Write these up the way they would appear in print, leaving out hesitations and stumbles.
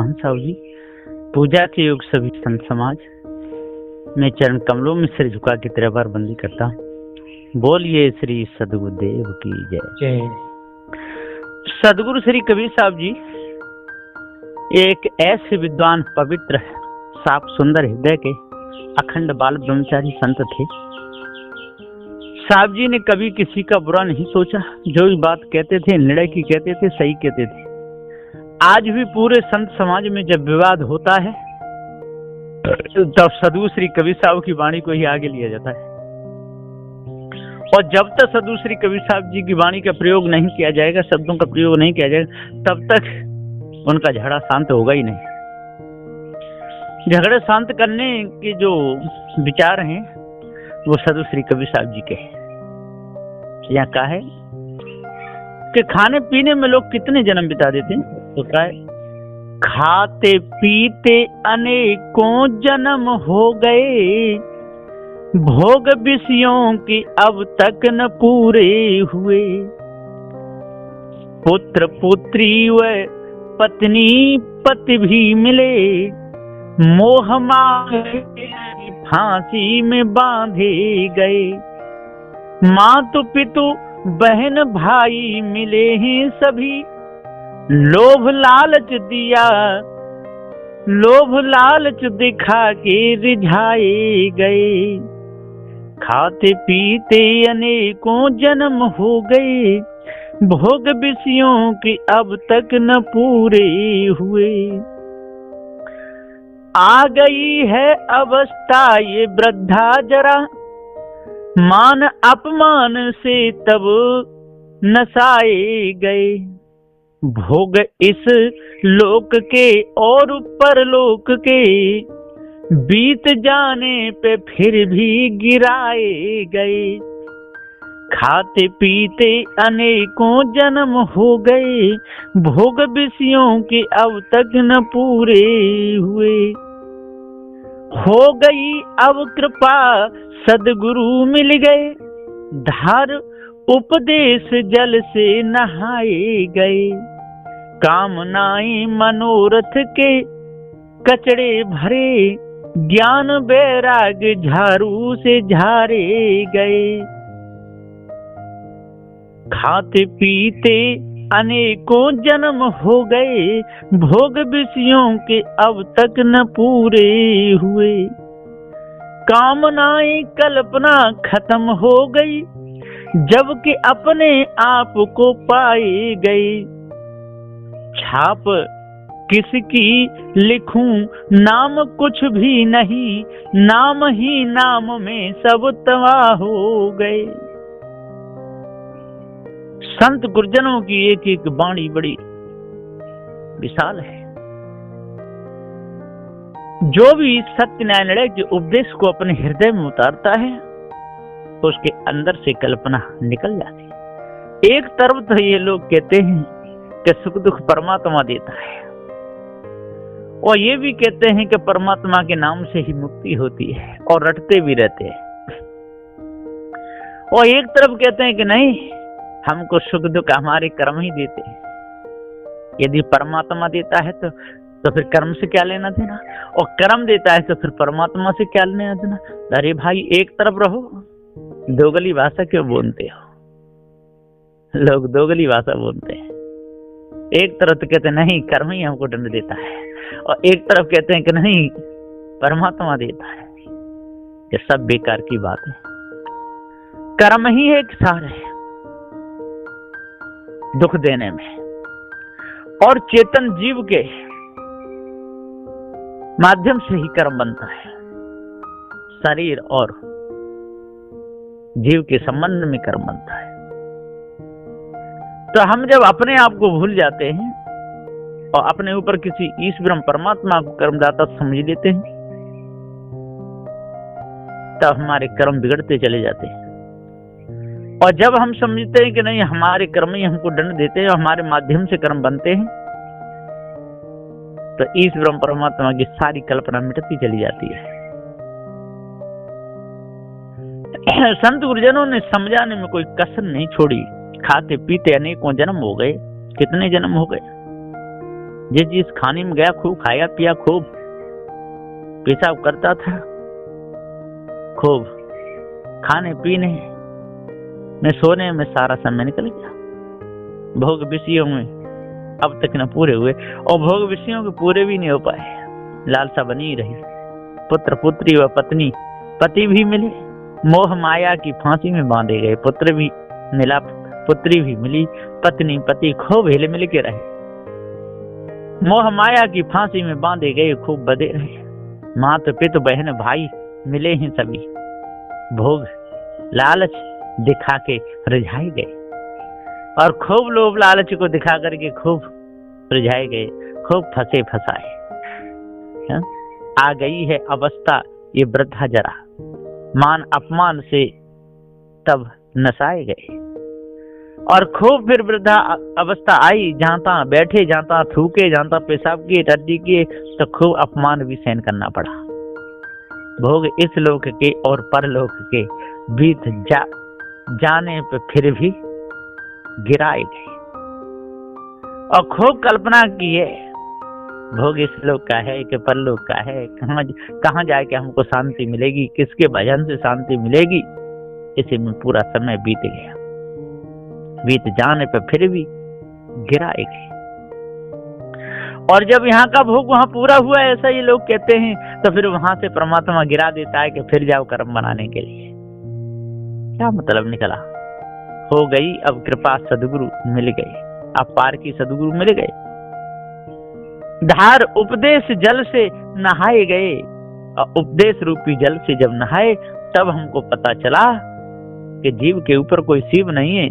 परमहंस साहू जी, पूजा के योग सभी संत समाज, मैं चरण कमलों में सिर झुका के 3 बार बंदी करता हूँ। बोलिए श्री सदगुरुदेव की जय। सदगुरु श्री कबीर साहब जी एक ऐसे विद्वान, पवित्र, साफ सुंदर हृदय के अखंड बाल ब्रह्मचारी संत थे। साहब जी ने कभी किसी का बुरा नहीं सोचा। जो भी बात कहते थे निर्णय की कहते थे, सही कहते थे। आज भी पूरे संत समाज में जब विवाद होता है तब सदगुरु श्री कबीर साहब की वाणी को ही आगे लिया जाता है, और जब तक सदगुरु श्री कबीर साहब जी की वाणी का प्रयोग नहीं किया जाएगा, शब्दों का प्रयोग नहीं किया जाएगा, तब तक उनका झगड़ा शांत होगा ही नहीं। झगड़े शांत करने के जो विचार हैं वो सदगुरु श्री कबीर साहब जी के हैं। यहाँ कहा है कि खाने पीने में लोग कितने जन्म बिता देते हैं, तो क्या है, खाते पीते अनेकों जन्म हो गए, भोग विषयों के अब तक न पूरे हुए। पुत्र पुत्री व पत्नी पति भी मिले, मोह माया फांसी में बांधे गए। मातु पितु बहन भाई मिले हैं सभी, लोभ लालच दिया, लोभ लालच दिखा के रिझाए गए। खाते पीते अनेकों जन्म हो गए, भोग विषयों के अब तक न पूरे हुए। आ गई है अवस्था ये वृद्धा जरा, मान अपमान से तब नसाए गए। भोग इस लोक के और परलोक के, बीत जाने पे फिर भी गिराए गए। खाते पीते अनेकों जन्म हो गए, भोग विषयों के अब तक न पूरे हुए। हो गई अब कृपा सदगुरु मिल गए, धार उपदेश जल से नहाए गए। कामनाएं मनोरथ के कचड़े भरे, ज्ञान वैराग झाड़ू से झारे गए। खाते पीते अनेकों जन्म हो गए, भोग विषयों के अब तक न पूरे हुए। कामनाएं कल्पना खत्म हो गई, जबकि अपने आप को पाए गए। छाप किसकी लिखूं नाम कुछ भी नहीं, नाम ही नाम में सब तबाह हो गए। संत गुरुजनों की एक एक वाणी बड़ी विशाल है। जो भी सत्य न्याय निर्णय के उपदेश को अपने हृदय में उतारता है तो उसके अंदर से कल्पना निकल जाती है। एक तरफ तो ये लोग कहते हैं कि सुख दुख परमात्मा देता है, और ये भी कहते हैं कि परमात्मा के नाम से ही मुक्ति होती है, और रटते भी रहते हैं। और एक तरफ कहते हैं कि नहीं, हमको सुख दुख हमारे कर्म ही देते हैं। यदि परमात्मा देता है तो फिर कर्म से क्या लेना देना, और कर्म देता है तो फिर परमात्मा से क्या लेना देना। अरे भाई, एक तरफ रहो, दोगली भाषा क्यों बोलते हो? लोग दोगली भाषा बोलते हैं। एक तरफ तो कहते हैं नहीं, कर्म ही हमको दंड देता है, और एक तरफ कहते हैं कि नहीं, परमात्मा देता है। ये सब बेकार की बात है। कर्म ही एक सार है दुख देने में, और चेतन जीव के माध्यम से ही कर्म बनता है। शरीर और जीव के संबंध में कर्म बनता है। तो हम जब अपने आप को भूल जाते हैं और अपने ऊपर किसी ईश्वर परमात्मा को कर्मदाता समझ लेते हैं, तब हमारे कर्म बिगड़ते चले जाते हैं। और जब हम समझते हैं कि नहीं, हमारे कर्म ही हमको दंड देते हैं और हमारे माध्यम से कर्म बनते हैं, तो ईश्वर परमात्मा की सारी कल्पना मिटती चली जाती है। संत गुरुजनों ने समझाने में कोई कसर नहीं छोड़ी। खाते पीते अनेकों जन्म हो गए। कितने जन्म हो गए? जिस खाने में गया खूब खाया पिया, खूब पेशाब करता था, खूब खाने पीने में सोने में सारा समय निकल गया। भोग विषयों में अब तक न पूरे हुए और भोग विषयों के पूरे भी नहीं हो पाए। लालसा बनी रही। पुत्र पुत्री व पत्नी पति भी मिले, मोह माया की फांसी में बांधे गए। पुत्र भी मिला, पुत्री भी मिली, पत्नी पति खूब हिले मिल के रहे। मोह माया की फांसी में बांधे गए, खूब बधे रहे। मात पिता बहन भाई मिले हैं सभी, भोग लालच दिखा के रिझाए गए और खूब लोभ लालच को दिखा करके खूब रिझाए गए, खूब फंसे फंसाए। आ गई है अवस्था ये वृद्धा जरा, मान अपमान से तब नसाए गए। और खूब फिर वृद्धा अवस्था आई, जहां तहां बैठे, जहां तहां थूके, जहां तहां पेशाब किए, टट्टी किए, तो खूब अपमान भी सहन करना पड़ा। भोग इस लोक के और परलोक के बीत जाने पे फिर भी गिराए गए और खूब कल्पना की है, भोग इस लोक का है कि परलोक का है, कहाँ जाके हमको शांति मिलेगी, किसके भजन से शांति मिलेगी। इसी में पूरा समय बीत गया, बीत जाने पर फिर भी गिराए गए। और जब यहाँ का भोग वहां पूरा हुआ, ऐसा ये लोग कहते हैं, तो फिर वहां से परमात्मा गिरा देता है कि फिर जाओ कर्म बनाने के लिए। क्या मतलब निकला? हो गई अब कृपा, सदगुरु मिल गए, अब पार की सदगुरु मिल गए। धार उपदेश जल से नहाए गए और उपदेश रूपी जल से जब नहाए, तब हमको पता चला कि जीव के ऊपर कोई शिव नहीं है,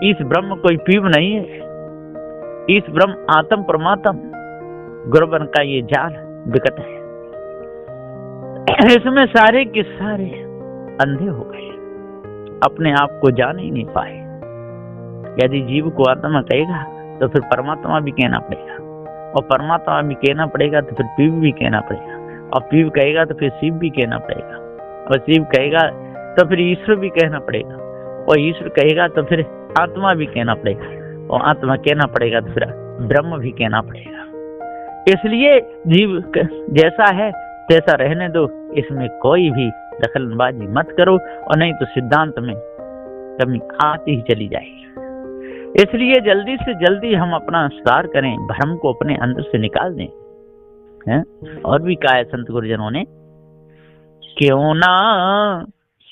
इस ब्रह्म कोई पीव नहीं है, इस ब्रह्म आत्म परमात्म गुरुबन का ये जाल विकट है। इसमें सारे के सारे अंधे हो गए, अपने आप को जान ही नहीं पाए। यदि जीव को आत्मा कहेगा तो फिर परमात्मा भी कहना पड़ेगा, और परमात्मा भी कहना पड़ेगा तो फिर पीव भी कहना पड़ेगा, और पीव कहेगा तो फिर शिव भी कहना पड़ेगा, और शिव कहेगा तो फिर ईश्वर भी कहना पड़ेगा, और ईश्वर कहेगा तो फिर आत्मा भी कहना पड़ेगा, और आत्मा कहना पड़ेगा तो फिर ब्रह्म भी कहना पड़ेगा। इसलिए जीव जैसा है तैसा रहने दो, इसमें कोई भी दखलंदाजी मत करो, और नहीं तो सिद्धांत में कमी आती ही चली जाएगी। इसलिए जल्दी से जल्दी हम अपना सुधार करें, भ्रम को अपने अंदर से निकाल दें। हैं? और भी कहा है संत गुरुजनों ने, क्यों ना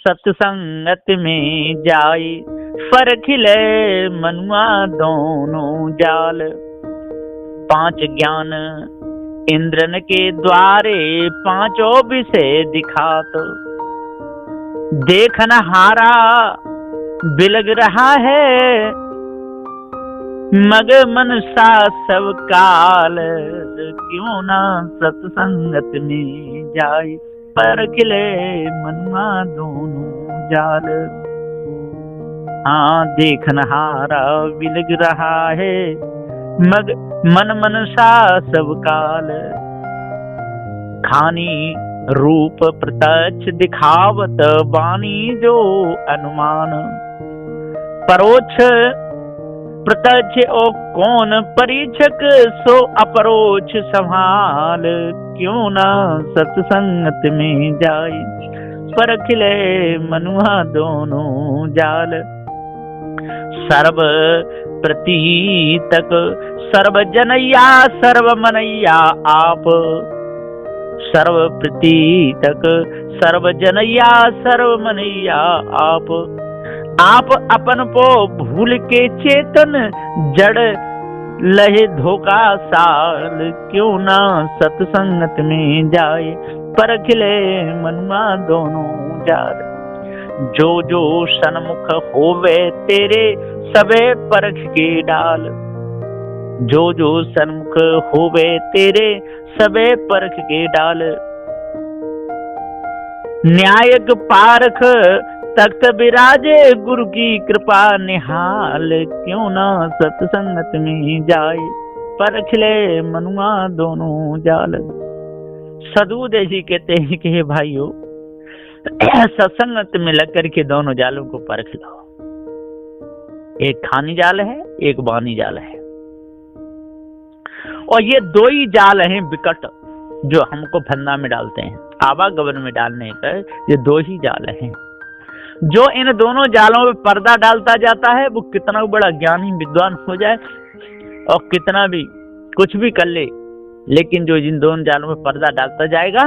सत्संगत में जाए, परखिले मनुआ दोनों जाल। पांच ज्ञान इंद्रन के द्वारे, पांचों विषय दिखात। देखन हारा बिलग रहा है, मग मन सा सब काल। क्यों ना सत्संगत में जाए, परखिले मनुआ दोनों जाल। हाँ देखन हारा बिलग रहा है, मग मन सा सब काल। खानी रूप प्रत्यक्ष दिखावत, वाणी जो अनुमान। परोक्ष प्रत्यक्ष ओ कौन परीक्षक, सो अपरोक्ष संभाल। क्यों ना सत्संगत में जाए, परखिले मनुआ दोनों जाल। सर्व प्रतीतक सर्व जनैया, सर्व मनैया आप। सर्व प्रतीतक सर्व जनैया, सर्व मनैया आप। आप अपन को भूल के चेतन, जड़ लहे धोखा साल। क्यों ना सत्संगत में जाए, परखिले मनुआ दोनों जाल। जो जो सन्मुख होवे तेरे, सबे परख के डाल। जो जो सन्मुख होवे तेरे, सबे परख के डाल। न्यायक पारख तख्त विराजे, गुरु की कृपा निहाल। क्यों ना सत्संगत में जाए, परखिले मनुआ दोनों जाल। सदू देशी कहते हैं कि हे भाइयों, सत्संगत में लग करके दोनों जालों को परख लो। एक खानी जाल है, एक बानी जाल है। और ये दो ही जाल हैं विकट जो हमको फंदा में डालते हैं, आवागमन में डालने का ये दो ही जाल हैं। जो इन दोनों जालों में पर्दा डालता जाता है वो कितना बड़ा ज्ञानी विद्वान हो जाए और कितना भी कुछ भी कर ले, लेकिन जो इन दोनों जालों में पर्दा डालता जाएगा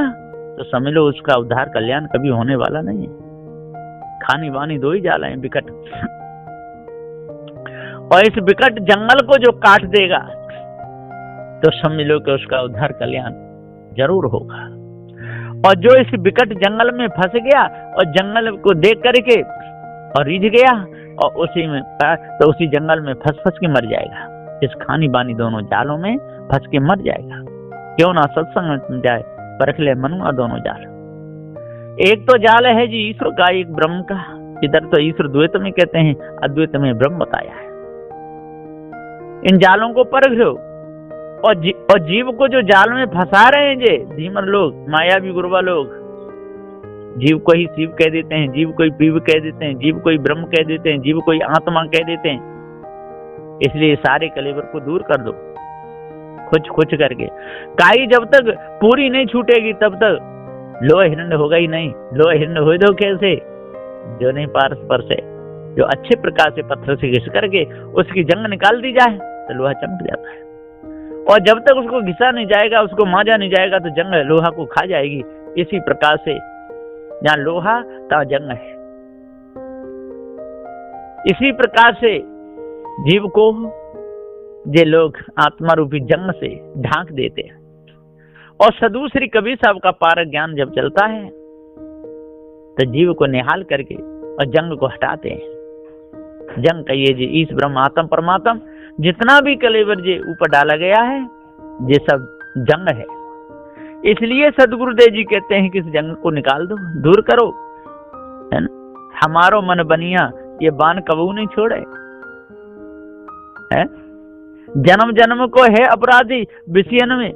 तो समझ लो उसका उद्धार कल्याण कभी होने वाला नहीं है। खानी वानी दो ही जाल हैं विकट, और इस विकट जंगल को जो काट देगा तो समझ लो कि उसका उद्धार कल्याण जरूर होगा। और जो इस विकट जंगल में फंस गया और जंगल को देख करके और रिझ गया और उसी में तो उसी जंगल में फंस फंस के मर जाएगा, इस खानी बानी दोनों जालों में फंस के मर जाएगा। क्यों ना सत्संग में जाए परख ले मनुआ दोनों जाल। एक तो जाल है जी ईश्वर का, एक ब्रह्म का। इधर तो ईश्वर द्वैत में कहते हैं, अद्वैत में ब्रह्म बताया है। इन जालों को परख लो और जीव को जो जाल में फंसा रहे हैं जे धीमर लोग, मायावी गुरुवा लोग, जीव को ही शिव कह देते हैं, जीव को ही पीव कह देते हैं, जीव को ही ब्रह्म कह देते हैं, जीव को ही आत्मा कह देते हैं। इसलिए सारे कलेवर को दूर कर दो खुच खुच करके। काई जब तक पूरी नहीं छूटेगी तब तक लोह हिरण्य होगा ही नहीं। लोह हिरण्य हो दो कैसे? जो नहीं पारस पर से, जो अच्छे प्रकार से पत्थर से घिस करके उसकी जंग निकाल दी जाए तो लोहा चमक जाता है। और जब तक उसको घिसा नहीं जाएगा, उसको मांजा नहीं जाएगा तो जंग लोहा को खा जाएगी। इसी प्रकार से जहाँ लोहा तहाँ जंग है। इसी प्रकार से जीव को ये लोग आत्मा रूपी जंग से ढांक देते हैं। और सदु श्री कबीर साहब का पारक ज्ञान जब चलता है तो जीव को निहाल करके और जंग को हटाते हैं। जंग कहिए जी ईश ब्रह्म आत्म परमात्म, जितना भी कलेवर जे ऊपर डाला गया है ये सब जंग है। इसलिए सदगुरुदेव जी कहते हैं कि इस जंग को निकाल दो, दूर करो, है ना। हमारो मन बनिया ये बाण कबू नहीं छोड़े, है। जन्म जन्म को है अपराधी विषयन में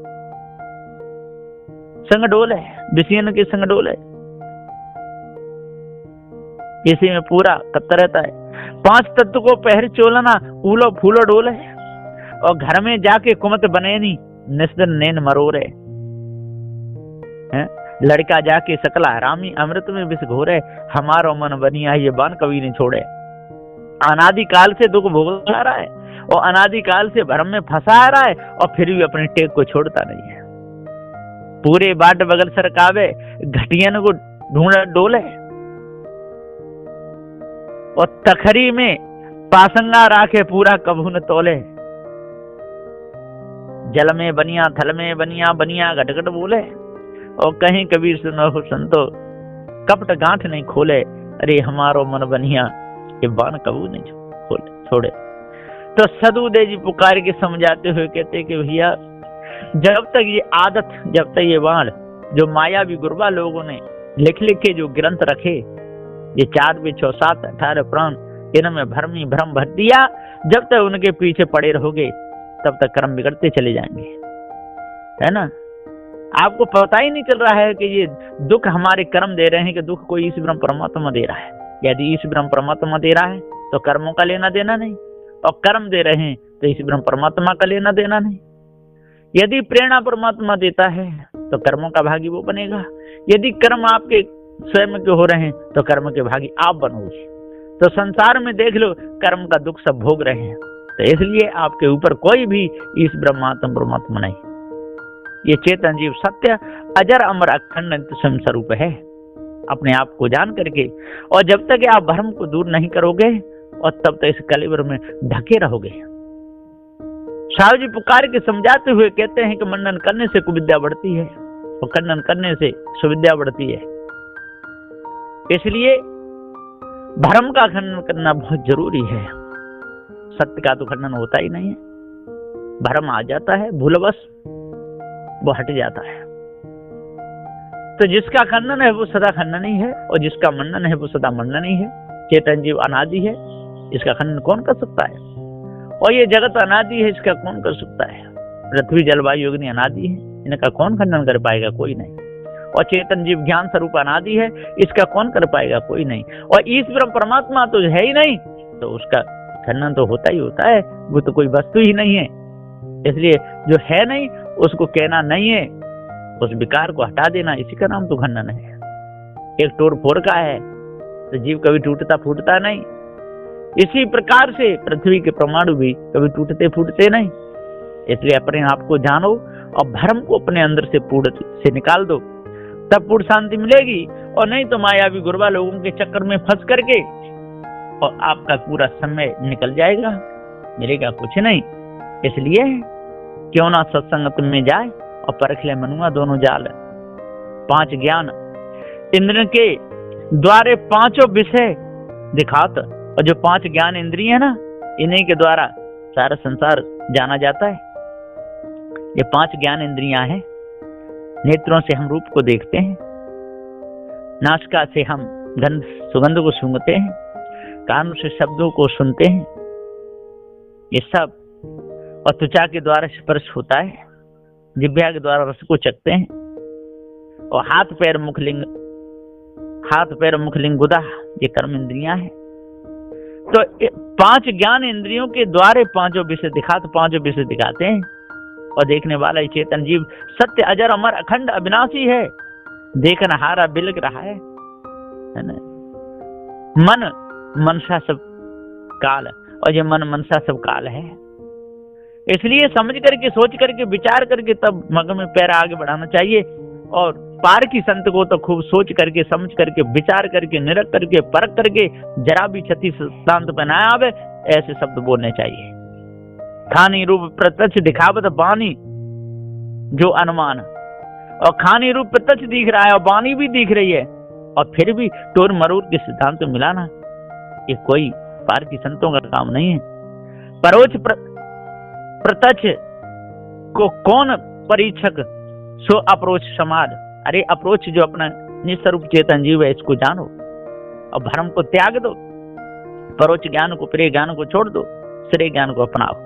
संग डोल है, विषयन के संग डोल है। इसी में पूरा कत्ता रहता है। 5 तत्व को पहर चोलना ऊलो फूलो डोल है। और घर में जाके कुमत बने नी निस्दन नैन मरोरे, लड़का जाके सकला हरामी अमृत में विष घोरे। हमारो मन बनिया ये बाण कभी नहीं छोड़े। अनादि काल से दुख भोग रहा है और अनादि काल से भरम में फंसा रहा है और फिर भी अपने टेक को छोड़ता नहीं है। पूरे बाट बगल सरकावे घटियन को ढूंढ डोले और तखरी में पासंगा राखे पूरा कभू न तोले। जल में बनिया थल में बनिया, बनिया घटघट बोले। और कहीं कबीर सुनो संतो कपट गांठ नहीं खोले। अरे हमारो मन बनिया ये बाण कबू नहीं छोड़े। तो सदुदेव जी पुकार के समझाते हुए कहते कि भैया जब तक ये आदत, जब तक ये बाण जो मायावी गुरबा लोगों ने लिख के जो ग्रंथ रखे, ये 4 भी 6 7 18 पुराण, इनमें भ्रमी भ्रम भर दिया, जब तक उनके पीछे पड़े रहोगे तब तक कर्म बिगड़ते चले जाएंगे, है ना। आपको पता ही नहीं चल रहा है कि ये दुख हमारे कर्म दे रहे हैं कि दुख कोई ईश ब्रह्म परमात्मा दे रहा है। यदि ईश ब्रह्म परमात्मा दे रहा है तो कर्मों का लेना देना नहीं, और कर्म दे रहे हैं तो ईश ब्रह्म परमात्मा का लेना देना नहीं। यदि प्रेरणा परमात्मा देता है तो कर्मों का भागी वो बनेगा। यदि कर्म आपके स्वयं के हो रहे हैं तो कर्म के भागी आप बनोगे। तो संसार में देख लो कर्म का दुख सब भोग रहे हैं। तो इसलिए आपके ऊपर कोई भी इस ब्रह्मात्म परमात्मा नहीं। ये चेतन जीव सत्य अजर अमर अखंड स्वयं स्वरूप है, अपने आप को जान करके। और जब तक आप भ्रम को दूर नहीं करोगे और तब तक इस कलेवर में ढके रहोगे। साहु जी पुकार के समझाते हुए कहते हैं कि मंडन करने से कुविद्या बढ़ती है और खंडन करने से सुविद्या बढ़ती है। इसलिए भ्रम का खंडन करना बहुत जरूरी है। सत्य का तो खंडन होता ही नहीं है। भ्रम आ जाता है, भूलवश वो हट जाता है। तो जिसका खंडन है वो सदा खंडन ही है, और जिसका मंडन है वो सदा मंडन ही है। चेतन जीव अनादि है, इसका खंडन कौन कर सकता है। और ये जगत अनादि है, इसका कौन कर सकता है। पृथ्वी जलवायु अग्नि अनादि है, इनका कौन खंडन कर पाएगा, कोई नहीं। और चेतन जीव ज्ञान स्वरूप अनादि है, इसका कौन कर पाएगा, कोई नहीं। और ईश्वर परमात्मा तो है ही नहीं, तो उसका खंडन तो होता ही होता है। वो तो कोई वस्तु ही नहीं है, इसलिए जो है नहीं उसको कहना नहीं है, उस विकार को हटा देना, इसी का नाम तो खंडन है। एक तोड़ फोड़ का है तो जीव कभी टूटता फूटता नहीं। इसी प्रकार से पृथ्वी के परमाणु भी कभी टूटते फूटते नहीं। इसलिए अपने आप को जानो और भ्रम को अपने अंदर से पूर्ण से निकाल दो, तब पूर्ण शांति मिलेगी। और नहीं तो मायावी गुरबा लोगों के चक्कर में फंस करके और आपका पूरा समय निकल जाएगा, मिलेगा कुछ नहीं। इसलिए क्यों ना सत्संगत में जाए और परख ले मनुआ दोनों जाल। 5 ज्ञान इंद्र के द्वारे 5 विषय दिखात, और जो 5 ज्ञान इंद्रिय है ना, इन्हीं के द्वारा सारा संसार जाना जाता है। ये 5 ज्ञान इंद्रियां हैं। नेत्रों से हम रूप को देखते हैं, नासिका से हम गंध सुगंध को सूंघते हैं, कानों से शब्दों को सुनते हैं, ये सब, और त्वचा के द्वारा स्पर्श होता है, जिह्वा के द्वारा रस को चखते हैं, और हाथ पैर मुख लिंग गुदा, ये कर्म इंद्रियां हैं। तो 5 ज्ञान इंद्रियों के द्वारे 5 विषय दिखाते, 5 विषय दिखाते हैं। और देखने वाला ही चेतन जीव सत्य अजर अमर अखंड अविनाशी है, देखन हारा बिलक रहा है ना। मन मनसा सब काल, और ये मन मनसा सब काल है। इसलिए समझ करके, सोच करके, विचार करके तब मग में पैर आगे बढ़ाना चाहिए। और पार की संत को तो खूब सोच करके, समझ करके, विचार करके, निरख करके, परख करके, जरा भी क्षति सिद्धांत पर ना आवे ऐसे शब्द बोलने चाहिए। खानी रूप प्रत्यक्ष दिखावत बानी जो अनुमान, और खानी रूप प्रत्यक्ष दिख रहा है और बानी भी दिख रही है, और फिर भी टोर मरोड़ के सिद्धांत में मिलाना, ये कोई पार की संतों का काम नहीं है। परोक्ष प्रत्यक्ष को कौन परीक्षक, सो अप्रोच समाज। अरे अप्रोच जो अपना निस्वरूप चेतन जीव है, इसको जानो और भ्रम को त्याग दो। परोक्ष ज्ञान को, प्रिय ज्ञान को छोड़ दो, श्रेय ज्ञान को अपनाओ।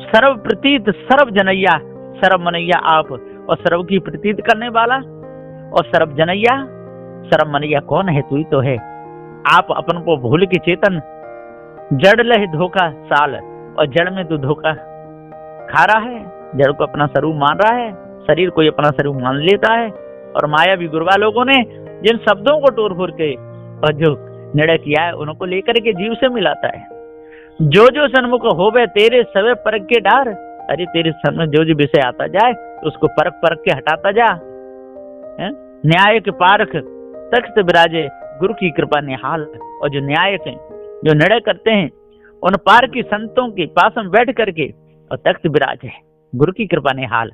सर्व प्रतीत सर्व जनैया, सर्व मनैया आप, और सर्व की प्रतीत करने वाला और सर्व जनैया। सर्व मनैया कौन है? तू ही तो है। आप अपन को भूल के चेतन, जड़ लहे धोखा साल, और जड़ में तू धोखा खा रहा है, जड़ को अपना स्वरूप मान रहा है, शरीर को अपना स्वरूप मान लेता है। और मायावी गुरबा लोगों ने जिन शब्दों को टोर फोर के और जो निर्णय किया है, उनको लेकर के जीव से मिलाता है। जो जो सन्मुख होवे तेरे सवे परख के डार। अरे तेरे सामने जो जो विषय आता जाए तो उसको परख परख के हटाता जा। न्याय के पारख तख्त विराजे, गुरु की कृपा निहाल। और जो न्यायक हैं, जो निर्णय करते हैं, उन पार की संतों के पास में बैठ करके और तख्त विराज है, गुरु की कृपा निहाल।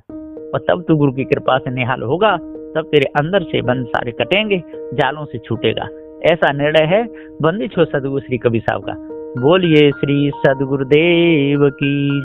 और तब तू गुरु की कृपा से निहाल होगा, तब तेरे अंदर से बंध सारे कटेंगे, जालों से छूटेगा। ऐसा निर्णय है बंदिश हो सदगुरु श्री कबीर साहब का। बोलिए श्री सदगुरुदेव की।